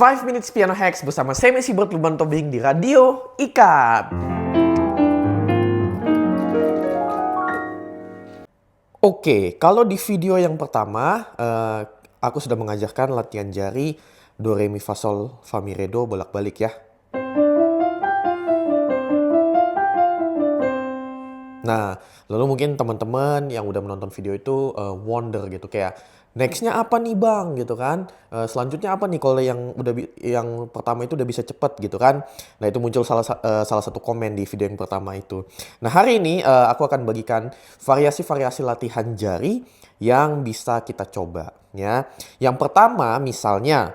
5 Minutes Piano Hacks bersama saya Messi Berluban Tobing di Radio IKAP. Oke, kalau di video yang pertama, aku sudah mengajarkan latihan jari Do, Re, Mi, Fa, Sol, Fa, Mi, Re, Do bolak-balik ya. Nah, lalu mungkin teman-teman yang udah menonton video itu wonder gitu kayak nextnya apa nih bang gitu kan? Selanjutnya apa nih kalau yang pertama itu udah bisa cepet gitu kan? Nah itu muncul salah satu komen di video yang pertama itu. Nah hari ini aku akan bagikan variasi-variasi latihan jari yang bisa kita coba ya. Yang pertama misalnya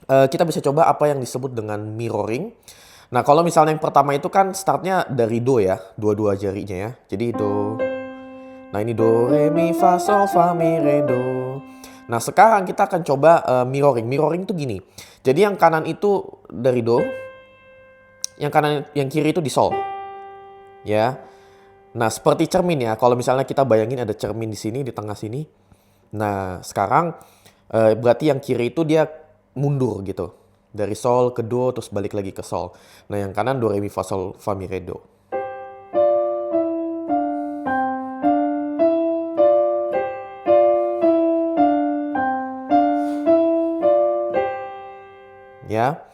kita bisa coba apa yang disebut dengan mirroring. Nah, kalau misalnya yang pertama itu kan startnya dari Do ya, dua-dua jarinya ya. Jadi Do. Nah, ini Do, Re, Mi, Fa, Sol, Fa, Mi, Re, Do. Nah, sekarang kita akan coba mirroring. Mirroring itu gini. Jadi yang kanan itu dari Do, yang kiri itu di Sol. Ya. Nah, seperti cermin ya. Kalau misalnya kita bayangin ada cermin di sini, di tengah sini. Nah, sekarang berarti yang kiri itu dia mundur gitu. Dari Sol ke Do terus balik lagi ke Sol. Nah yang kanan Do, Re, Mi, Fa, Sol, Fa, Mi, Re, Do. Ya.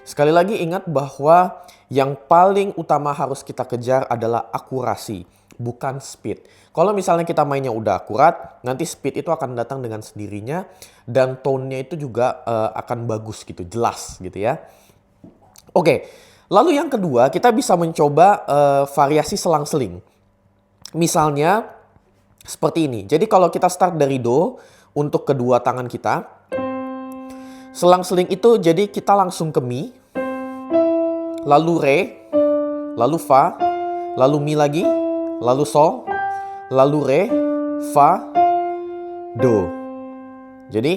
Sekali lagi ingat bahwa yang paling utama harus kita kejar adalah akurasi, bukan speed. Kalau misalnya kita mainnya udah akurat, nanti speed itu akan datang dengan sendirinya dan tone-nya itu juga akan bagus gitu, jelas gitu ya. Oke, lalu yang kedua kita bisa mencoba variasi selang-seling. Misalnya seperti ini. Jadi kalau kita start dari Do untuk kedua tangan kita, selang-seling itu jadi kita langsung ke Mi, lalu Re, lalu Fa, lalu Mi lagi, lalu Sol, lalu Re, Fa, Do. Jadi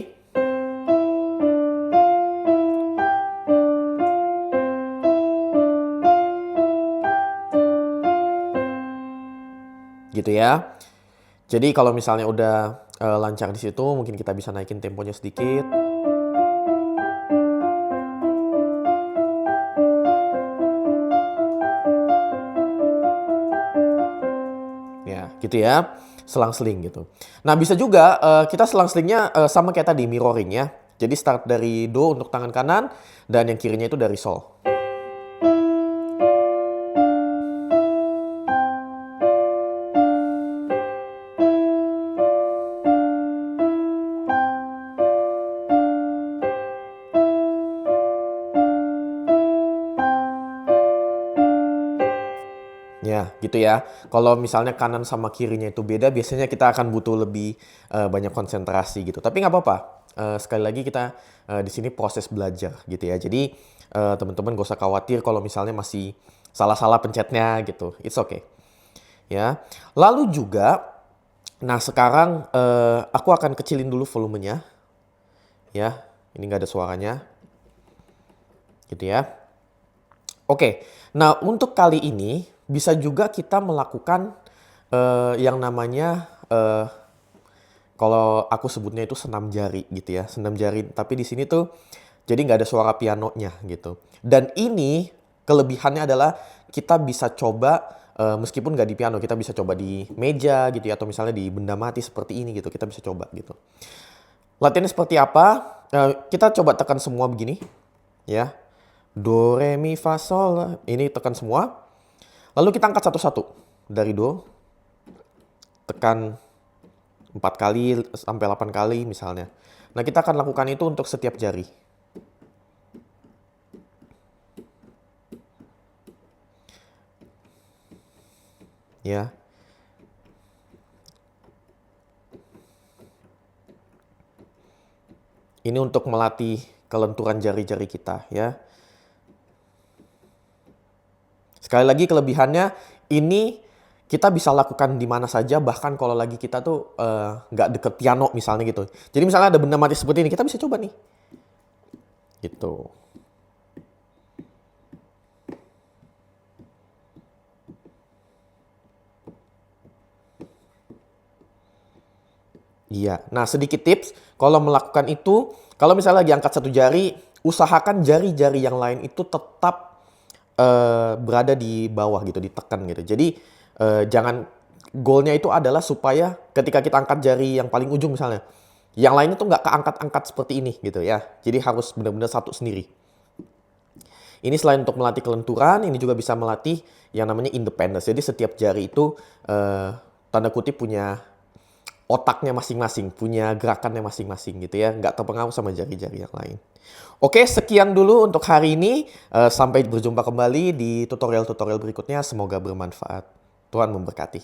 gitu ya. Jadi kalau misalnya udah lancar di situ, mungkin kita bisa naikin temponya sedikit. Ya, gitu ya. Selang-seling gitu. Nah, bisa juga kita selang-selingnya sama kayak tadi, mirroring ya. Jadi start dari Do untuk tangan kanan dan yang kirinya itu dari Sol. Ya, gitu ya. Kalau misalnya kanan sama kirinya itu beda, biasanya kita akan butuh lebih banyak konsentrasi gitu. Tapi nggak apa-apa. Sekali lagi kita di sini proses belajar gitu ya. Jadi teman-teman gak usah khawatir kalau misalnya masih salah-salah pencetnya gitu. It's okay. Ya. Lalu juga, nah sekarang aku akan kecilin dulu volumenya. Ya, ini nggak ada suaranya. Gitu ya. Oke, nah untuk kali ini bisa juga kita melakukan yang namanya kalau aku sebutnya itu senam jari gitu ya, senam jari. Tapi di sini tuh jadi nggak ada suara pianonya gitu. Dan ini kelebihannya adalah kita bisa coba meskipun nggak di piano, kita bisa coba di meja gitu ya, atau misalnya di benda mati seperti ini gitu, kita bisa coba gitu. Latihannya seperti apa? Kita coba tekan semua begini ya. Do, Re, Mi, Fa, Sol. Ini tekan semua. Lalu kita angkat satu-satu. Dari Do. Tekan 4 kali sampai 8 kali misalnya. Nah kita akan lakukan itu untuk setiap jari. Ya. Ini untuk melatih kelenturan jari-jari kita ya. Sekali lagi kelebihannya ini kita bisa lakukan di mana saja, bahkan kalau lagi kita tuh nggak deket piano misalnya gitu. Jadi misalnya ada benda mati seperti ini, kita bisa coba nih. Gitu. Iya. Nah, sedikit tips, kalau melakukan itu, kalau misalnya lagi angkat satu jari, usahakan jari-jari yang lain itu tetap berada di bawah gitu, ditekan gitu. Jadi jangan, goalnya itu adalah supaya ketika kita angkat jari yang paling ujung misalnya, yang lainnya tuh nggak keangkat-angkat seperti ini gitu ya. Jadi harus benar-benar satu sendiri. Ini selain untuk melatih kelenturan, ini juga bisa melatih yang namanya independence. Jadi setiap jari itu tanda kutip punya otaknya masing-masing, punya gerakannya masing-masing gitu ya, nggak terpengaruh sama jari-jari yang lain. Oke, sekian dulu untuk hari ini. Sampai berjumpa kembali di tutorial-tutorial berikutnya. Semoga bermanfaat. Tuhan memberkati.